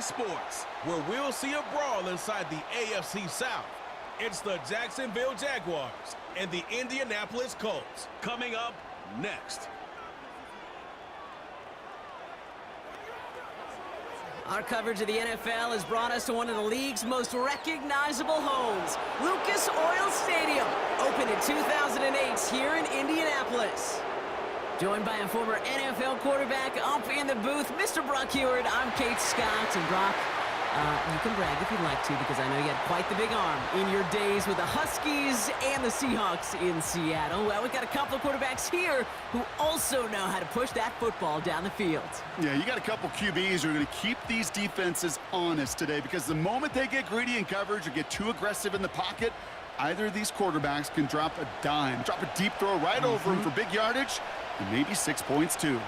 sports, where we'll see a brawl inside the AFC South. It's the Jacksonville Jaguars and the Indianapolis Colts. Coming up next. Our coverage of the NFL has brought us to one of the league's most recognizable homes, Lucas Oil Stadium, opened in 2008 here in Indianapolis. Joined by a former NFL quarterback up in the booth, Mr. Brock Heward. I'm Kate Scott, and Brock, you can brag if you'd like to, because I know you had quite the big arm in your days with the Huskies and the Seahawks in Seattle. Well, we've got a couple of quarterbacks here who also know how to push that football down the field. Yeah, you got a couple QBs who are going to keep these defenses honest today, because the moment they get greedy in coverage or get too aggressive in the pocket, either of these quarterbacks can drop a dime, drop a deep throw right over him for big yardage, and maybe 6 points too.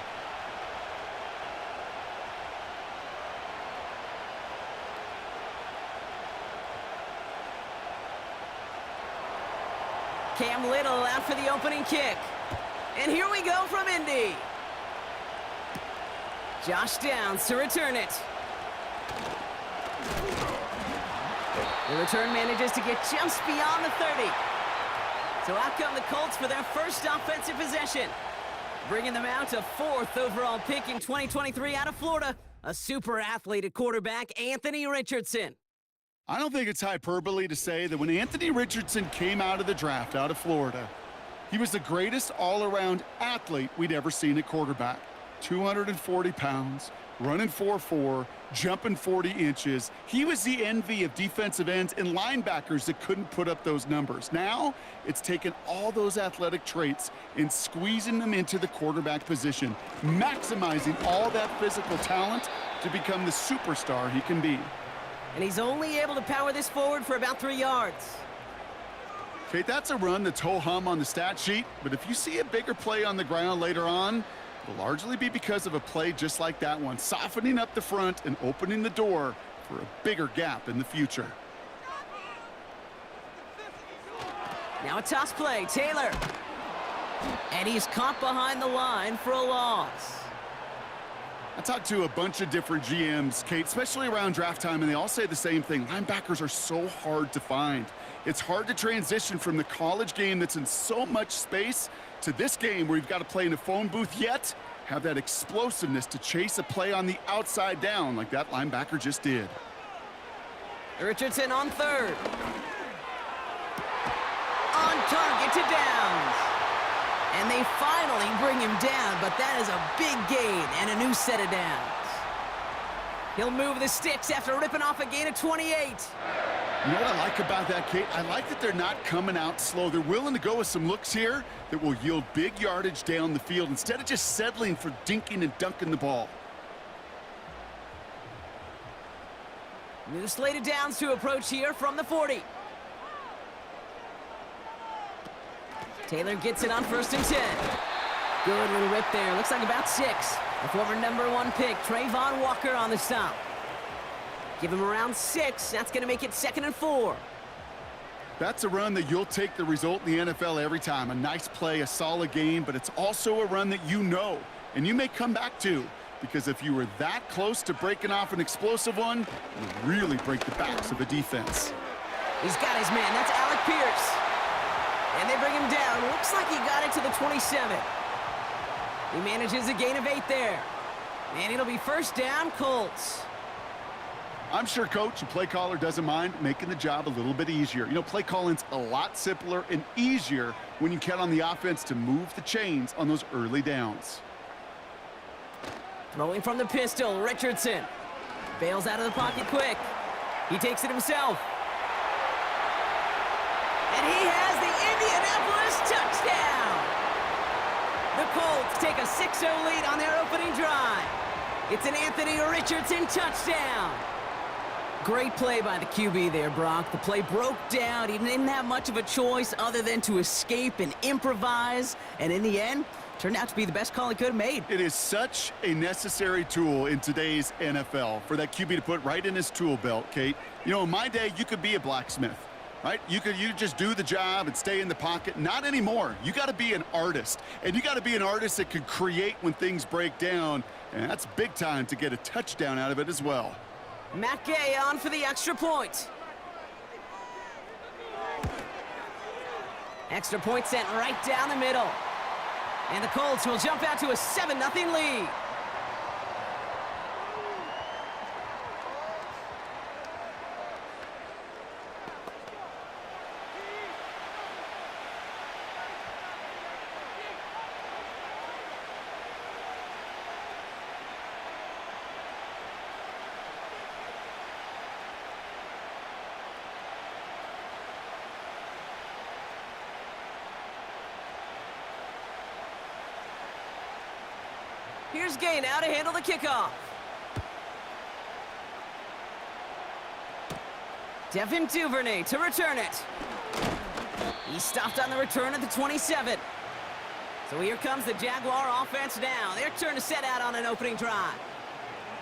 Cam Little out for the opening kick. And here we go from Indy. Josh Downs to return it. The return manages to get just beyond the 30. So out come the Colts for their first offensive possession, bringing them out to 4th overall pick in 2023 out of Florida, a super athlete at quarterback, Anthony Richardson. I don't think it's hyperbole to say that when Anthony Richardson came out of the draft out of Florida, he was the greatest all-around athlete we'd ever seen at quarterback. 240 pounds, running 4.4, jumping 40 inches. He was the envy of defensive ends and linebackers that couldn't put up those numbers. Now, it's taken all those athletic traits and squeezing them into the quarterback position, maximizing all that physical talent to become the superstar he can be. And he's only able to power this forward for about 3 yards. Kate, that's a run that's ho-hum on the stat sheet, but if you see a bigger play on the ground later on, it'll largely be because of a play just like that one, softening up the front and opening the door for a bigger gap in the future. Now a toss play, Taylor. And he's caught behind the line for a loss. I talked to a bunch of different GMs, Kate, especially around draft time, and they all say the same thing. Linebackers are so hard to find. It's hard to transition from the college game that's in so much space to this game where you've got to play in a phone booth, yet have that explosiveness to chase a play on the outside down like that linebacker just did. Richardson on 3rd. On target to Downs. And they finally bring him down, but that is a big gain and a new set of downs. He'll move the sticks after ripping off a gain of 28. You know what I like about that, Kate? I like that they're not coming out slow. They're willing to go with some looks here that will yield big yardage down the field instead of just settling for dinking and dunking the ball. New slate of downs to approach here from the 40. Taylor gets it on 1st and 10. Good little rip there. Looks like about 6. The former #1 pick, Trayvon Walker on the stop. Give him around 6. That's going to make it 2nd and 4. That's a run that you'll take the result in the NFL every time. A nice play, a solid game, but it's also a run that you know, and you may come back to, because if you were that close to breaking off an explosive one, you really break the backs of a defense. He's got his man. That's Alec Pierce. And they bring him down. Looks like he got it to the 27. He manages a gain of 8 there. And it'll be 1st down, Colts. I'm sure coach and play caller doesn't mind making the job a little bit easier. You know, play calling's a lot simpler and easier when you count on the offense to move the chains on those early downs. Throwing from the pistol, Richardson. Bails out of the pocket quick. He takes it himself. And he has the Indianapolis touchdown. The Colts take a 6-0 lead on their opening drive. It's an Anthony Richardson touchdown. Great play by the QB there, Brock. The play broke down. He didn't have much of a choice other than to escape and improvise. And in the end, turned out to be the best call he could have made. It is such a necessary tool in today's NFL for that QB to put right in his tool belt, Kate. You know, in my day, you could be a blacksmith. Right? You just do the job and stay in the pocket. Not anymore. You got to be an artist. And you got to be an artist that can create when things break down. And that's big time to get a touchdown out of it as well. Matt Gay on for the extra point. Extra point sent right down the middle. And the Colts will jump out to a 7-0 lead. Here's Gay now to handle the kickoff. Devin Duvernay to return it. He stopped on the return at the 27. So here comes the Jaguar offense now. Their turn to set out on an opening drive.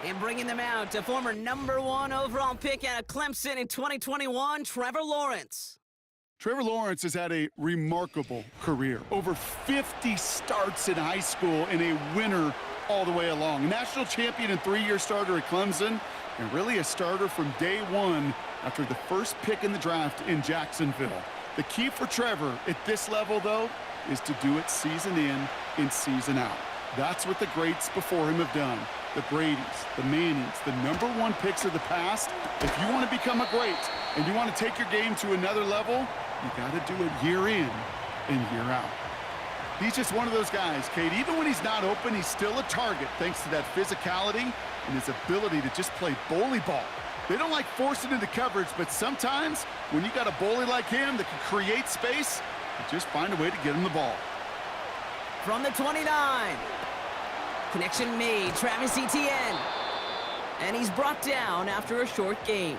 And bringing them out to former #1 overall pick out of Clemson in 2021, Trevor Lawrence. Trevor Lawrence has had a remarkable career. Over 50 starts in high school and a winner all the way along. A national champion and 3-year starter at Clemson, and really a starter from day one after the first pick in the draft in Jacksonville. The key for Trevor at this level, though, is to do it season in and season out. That's what the greats before him have done. The Bradys, the Mannings, the #1 picks of the past. If you want to become a great and you want to take your game to another level, you got to do it year in and year out. He's just one of those guys, Kate. Even when he's not open, he's still a target thanks to that physicality and his ability to just play bully ball. They don't like forcing into coverage, but sometimes when you got a bully like him that can create space, you just find a way to get him the ball. From the 29. Connection made, Travis Etienne. And he's brought down after a short gain.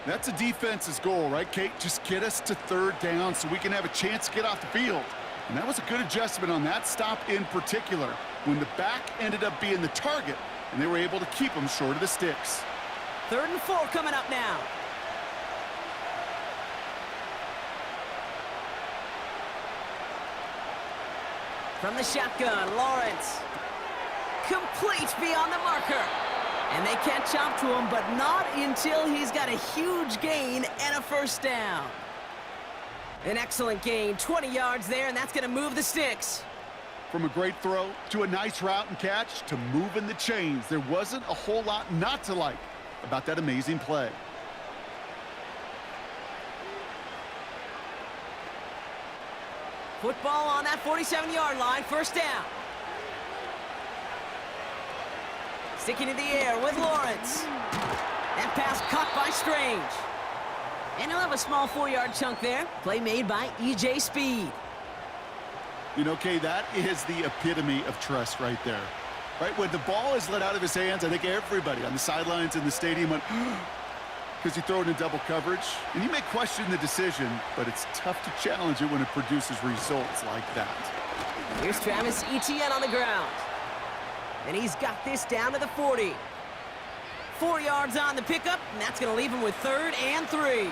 That's a defense's goal, right, Kate? Just get us to 3rd down so we can have a chance to get off the field. And that was a good adjustment on that stop in particular, when the back ended up being the target, and they were able to keep him short of the sticks. 3rd and 4 coming up now. From the shotgun, Lawrence. Complete beyond the marker. And they catch up to him, but not until he's got a huge gain and a 1st down. An excellent gain, 20 yards there, and that's going to move the sticks. From a great throw to a nice route and catch to moving the chains, there wasn't a whole lot not to like about that amazing play. Football on that 47-yard line, 1st down. Sticking in the air with Lawrence. That pass caught by Strange. And he'll have a small 4-yard chunk there. Play made by E.J. Speed. You know, Kay, that is the epitome of trust right there. Right? When the ball is let out of his hands, I think everybody on the sidelines in the stadium went, because he threw it in double coverage. And you may question the decision, but it's tough to challenge it when it produces results like that. Here's Travis Etienne on the ground. And he's got this down to the 40. 4 yards on the pickup, and that's going to leave him with 3rd and 3.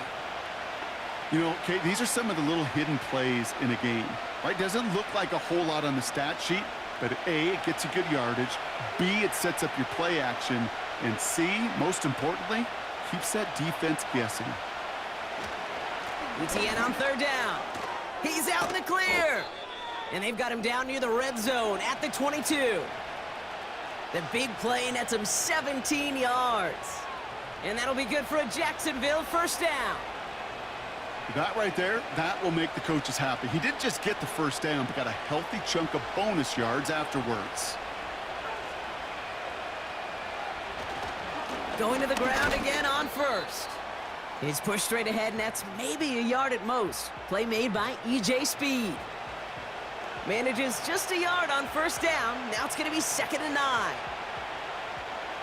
You know, Kate, these are some of the little hidden plays in a game, right? Doesn't look like a whole lot on the stat sheet, but A, it gets you good yardage, B, it sets up your play action, and C, most importantly, keeps that defense guessing. Etienne on 3rd down. He's out in the clear. And they've got him down near the red zone at the 22. The big play nets him 17 yards. And that'll be good for a Jacksonville 1st down. That right there, that will make the coaches happy. He didn't just get the 1st down, but got a healthy chunk of bonus yards afterwards. Going to the ground again on 1st. He's pushed straight ahead, and that's maybe a yard at most. Play made by E.J. Speed. Manages just a yard on 1st down. Now it's going to be 2nd and 9.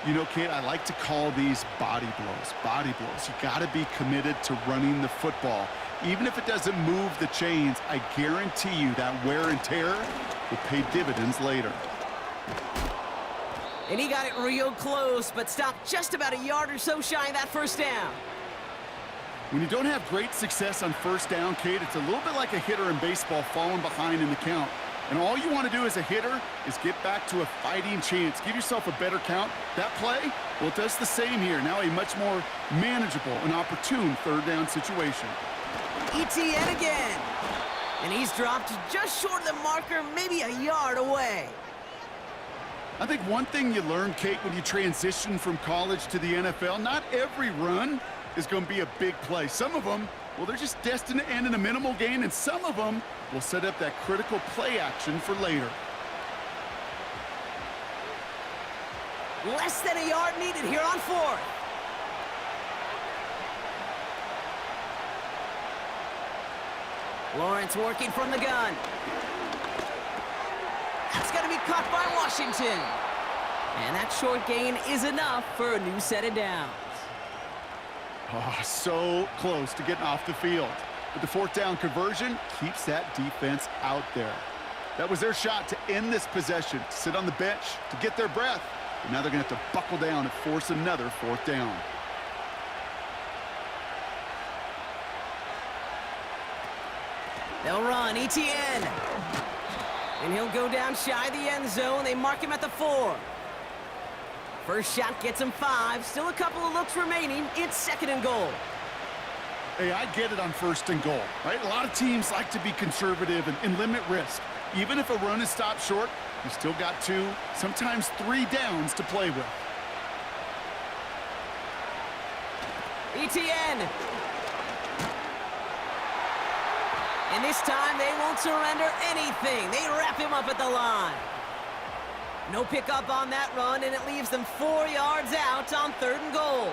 You know, Kate, I like to call these body blows. Body blows. You got to be committed to running the football. Even if it doesn't move the chains, I guarantee you that wear and tear will pay dividends later. And he got it real close, but stopped just about a yard or so shy of that 1st down. When you don't have great success on 1st down, Kate, it's a little bit like a hitter in baseball falling behind in the count. And all you want to do as a hitter is get back to a fighting chance. Give yourself a better count. That play, well, it does the same here. Now a much more manageable and opportune third down situation. ETN again. And he's dropped just short of the marker, maybe a yard away. I think one thing you learn, Kate, when you transition from college to the NFL, not every run is going to be a big play. Some of them, well, they're just destined to end in a minimal gain, and some of them will set up that critical play action for later. Less than a yard needed here on fourth. Lawrence working from the gun. That's going to be caught by Washington. And that short gain is enough for a new set of downs. Oh, so close to getting off the field. But the fourth down conversion keeps that defense out there. That was their shot to end this possession, to sit on the bench, to get their breath. But now they're going to have to buckle down and force another fourth down. They'll run, ETN. And he'll go down shy of the end zone. They mark him at the 4. First shot gets him 5. Still a couple of looks remaining. It's 2nd and goal. Hey, I get it on 1st and goal, right? A lot of teams like to be conservative and limit risk. Even if a run is stopped short, you still got 2, sometimes 3 downs to play with. ETN. And this time, they won't surrender anything. They wrap him up at the line. No pickup on that run, and it leaves them 4 yards out on 3rd and goal.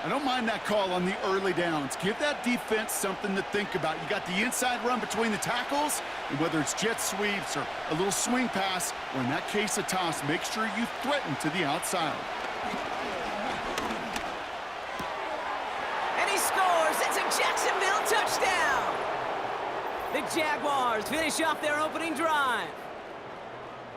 I don't mind that call on the early downs. Give that defense something to think about. You got the inside run between the tackles, and whether it's jet sweeps or a little swing pass, or in that case a toss, make sure you threaten to the outside. And he scores. It's a Jacksonville touchdown. The Jaguars finish off their opening drive.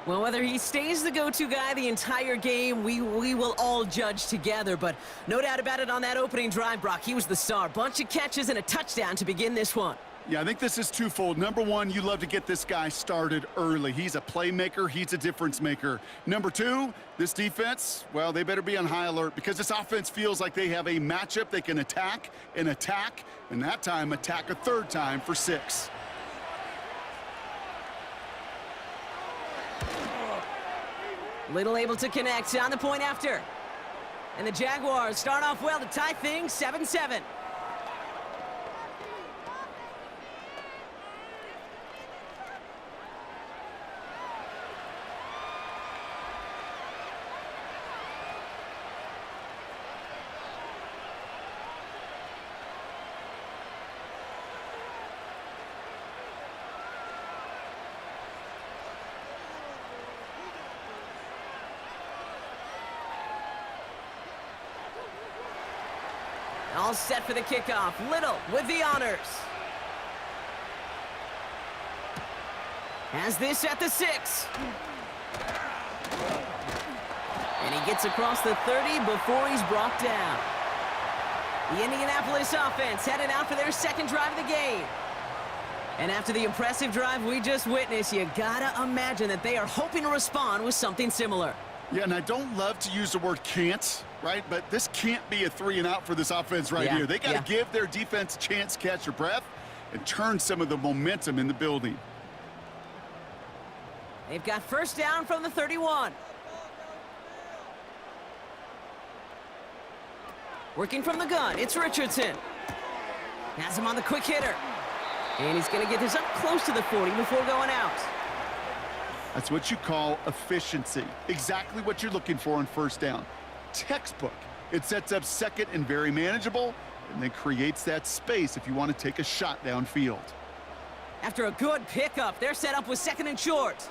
Well, whether he stays the go-to guy the entire game, we will all judge together. But no doubt about it on that opening drive, Brock, he was the star. Bunch of catches and a touchdown to begin this one. Yeah, I think this is twofold. Number one, you love to get this guy started early. He's a playmaker. He's a difference maker. Number two, this defense, well, they better be on high alert because this offense feels like they have a matchup they can attack, and that time attack a 3rd time for 6. Little able to connect on the point after. And the Jaguars start off well to tie things 7-7. All set for the kickoff. Little with the honors. Has this at the 6. And he gets across the 30 before he's brought down. The Indianapolis offense headed out for their 2nd drive of the game. And after the impressive drive we just witnessed, you gotta imagine that they are hoping to respond with something similar. Yeah, and I don't love to use the word can't, right? But this can't be a 3-and-out for this offense right here. They got to give their defense a chance to catch their breath and turn some of the momentum in the building. They've got first down from the 31. Working from the gun, it's Richardson. Has him on the quick hitter. And he's going to get this up close to the 40 before going out. That's what you call efficiency. Exactly what you're looking for on first down. Textbook. It sets up 2nd and very manageable, and then creates that space if you want to take a shot downfield. After a good pickup, they're set up with 2nd and short.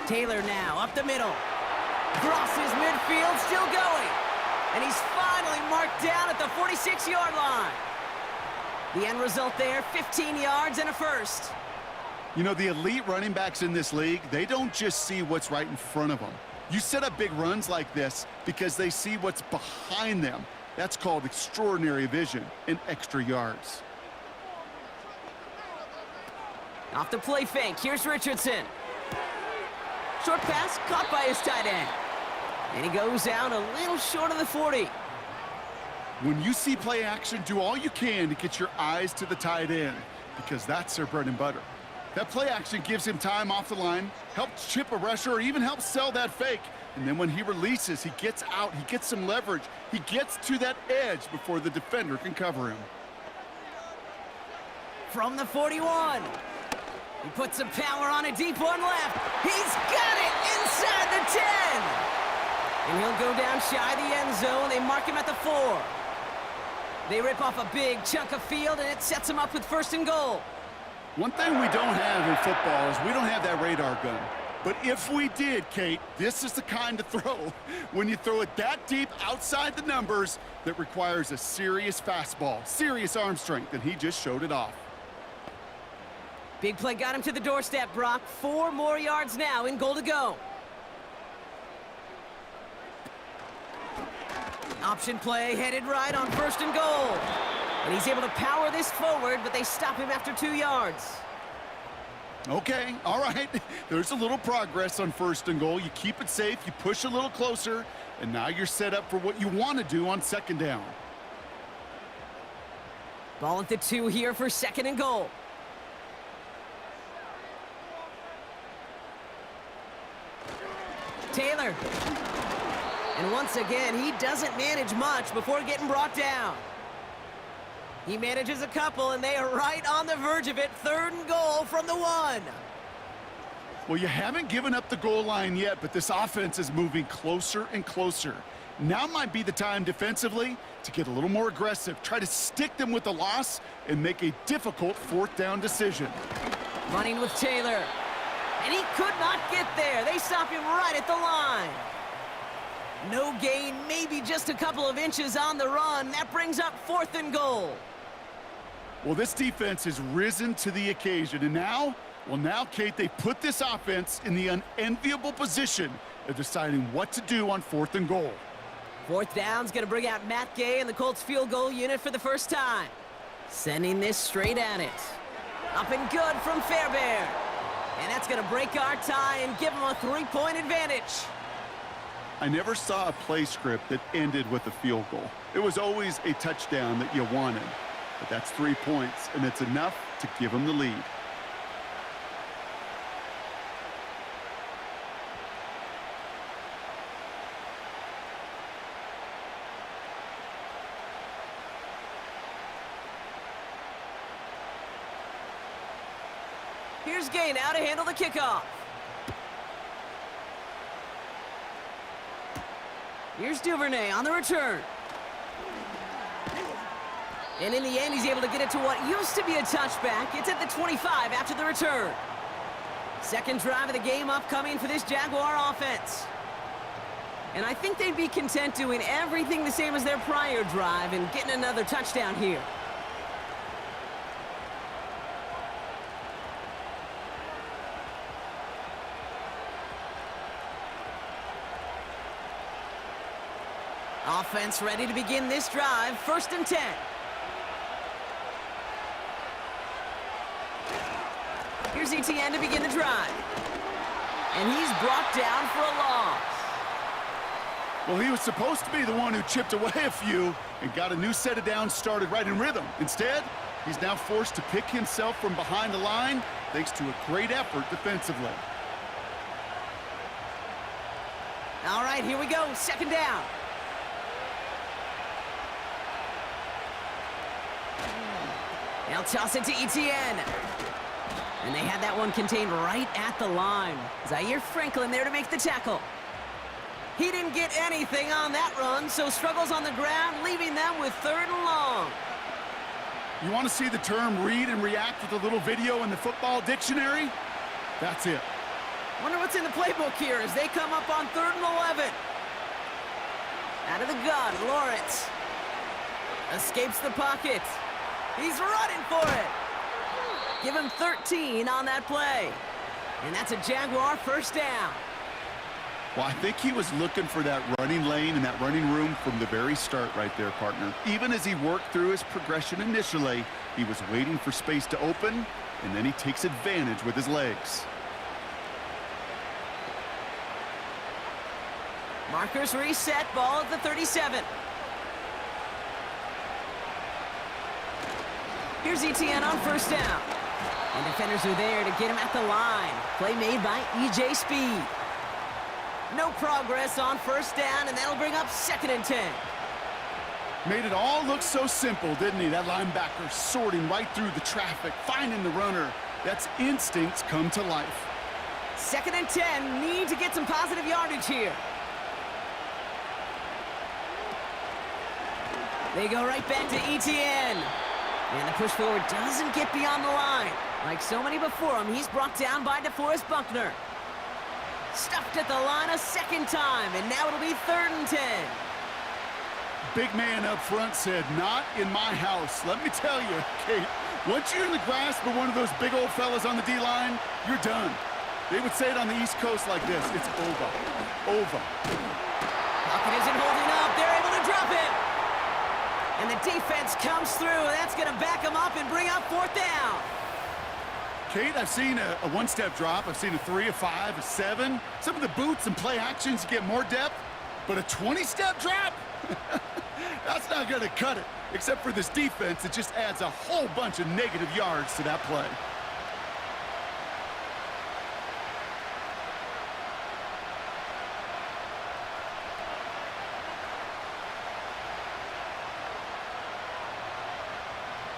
Taylor now up the middle. Crosses midfield, still going. And he's finally marked down at the 46-yard line. The end result there, 15 yards and a first. You know, the elite running backs in this league, they don't just see what's right in front of them. You set up big runs like this because they see what's behind them. That's called extraordinary vision and extra yards. Off the play fake, here's Richardson. Short pass, caught by his tight end. And he goes out a little short of the 40. When you see play action, do all you can to get your eyes to the tight end, because that's their bread and butter. That play action gives him time off the line, helps chip a rusher, or even helps sell that fake. And then when he releases, he gets out, he gets some leverage. He gets to that edge before the defender can cover him. From the 41. He puts some power on a deep one left. He's got it inside the 10. And he'll go down shy of the end zone. They mark him at the 4. They rip off a big chunk of field, and it sets him up with 1st and goal. One thing we don't have in football is we don't have that radar gun. But if we did, Kate, this is the kind of throw, when you throw it that deep outside the numbers, that requires a serious fastball, serious arm strength, and he just showed it off. Big play got him to the doorstep, Brock. 4 more yards now, in goal to go. Option play headed right on 1st and goal. And he's able to power this forward, but they stop him after 2 yards. Okay, all right. There's a little progress on 1st and goal. You keep it safe, you push a little closer, and now you're set up for what you want to do on 2nd down. Ball at the 2 here for 2nd and goal. Taylor. And once again, he doesn't manage much before getting brought down. He manages a couple, and they are right on the verge of it. 3rd and goal from the 1. Well, you haven't given up the goal line yet, but this offense is moving closer and closer. Now might be the time defensively to get a little more aggressive, try to stick them with the loss, and make a difficult 4th down decision. Running with Taylor. And he could not get there. They stop him right at the line. No gain, maybe just a couple of inches on the run. That brings up 4th and goal. Well, this defense has risen to the occasion, and now, Kate, they put this offense in the unenviable position of deciding what to do on 4th and goal. 4th down's going to bring out Matt Gay and the Colts field goal unit for the first time. Sending this straight at it. Up and good from Fairbairn. And that's going to break our tie and give them a 3-point advantage. I never saw a play script that ended with a field goal. It was always a touchdown that you wanted. But that's 3 points, and it's enough to give them the lead. Here's Gay now to handle the kickoff. Here's Duvernay on the return. And in the end, he's able to get it to what used to be a touchback. It's at the 25 after the return. 2nd drive of the game upcoming for this Jaguar offense. And I think they'd be content doing everything the same as their prior drive and getting another touchdown here. Offense ready to begin this drive. 1st and 10. Here's ETN to begin the drive. And he's brought down for a loss. Well, he was supposed to be the one who chipped away a few and got a new set of downs started right in rhythm. Instead, he's now forced to pick himself from behind the line thanks to a great effort defensively. All right, here we go. 2nd down. They'll toss it to ETN. And they had that one contained right at the line. Zaire Franklin there to make the tackle. He didn't get anything on that run, so struggles on the ground, leaving them with 3rd and long. You want to see the term read and react with a little video in the football dictionary? That's it. Wonder what's in the playbook here as they come up on 3rd and 11. Out of the gun, Lawrence. Escapes the pocket. He's running for it. Give him 13 on that play. And that's a Jaguar 1st down. Well, I think he was looking for that running lane and that running room from the very start right there, partner. Even as he worked through his progression initially, he was waiting for space to open, and then he takes advantage with his legs. Markers reset, ball at the 37. Here's ETN on first down. And defenders are there to get him at the line. Play made by EJ Speed. No progress on first down, and that'll bring up 2nd and 10. Made it all look so simple, didn't he? That linebacker sorting right through the traffic, finding the runner. That's instincts come to life. 2nd and 10, need to get some positive yardage here. They go right back to ETN. And the push forward doesn't get beyond the line. Like so many before him, he's brought down by DeForest Buckner. Stuffed at the line a 2nd time, and now it'll be 3rd and 10. Big man up front said, not in my house. Let me tell you, Kate, once you're in the grasp of one of those big old fellas on the D-line, you're done. They would say it on the East Coast like this, it's over. Over. Pocket isn't holding up. They're able to drop it. And the defense comes through. That's going to back them up and bring up 4th down. Kate, I've seen a one-step drop. I've seen a 3, a 5, a 7. Some of the boots and play actions get more depth, but a 20-step drop? That's not going to cut it. Except for this defense, it just adds a whole bunch of negative yards to that play.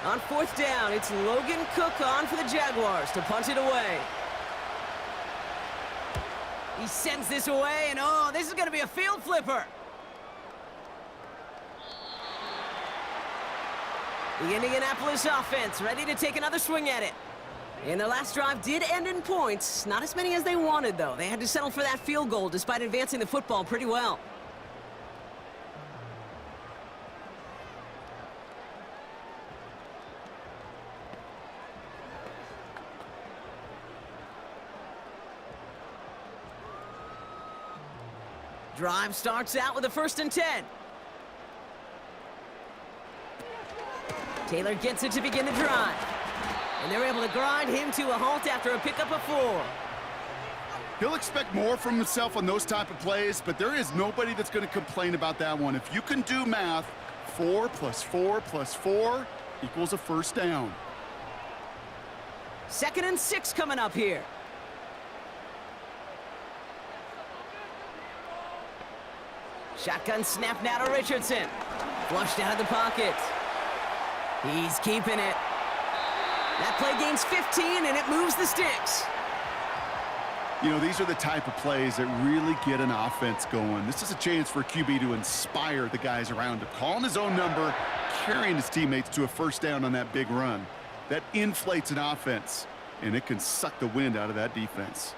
On 4th down, it's Logan Cook on for the Jaguars to punt it away. He sends this away, and oh, this is going to be a field flipper. The Indianapolis offense ready to take another swing at it. And their last drive did end in points. Not as many as they wanted, though. They had to settle for that field goal despite advancing the football pretty well. Drive starts out with a 1st and 10. Taylor gets it to begin the drive. And they're able to grind him to a halt after a pickup of 4. He'll expect more from himself on those type of plays, but there is nobody that's going to complain about that one. If you can do math, 4 plus 4 plus 4 equals a 1st down. 2nd and 6 coming up here. Shotgun snap now to Richardson. Flushed out of the pocket. He's keeping it. That play gains 15, and it moves the sticks. You know, these are the type of plays that really get an offense going. This is a chance for a QB to inspire the guys around him. Calling his own number, carrying his teammates to a 1st down on that big run. That inflates an offense, and it can suck the wind out of that defense.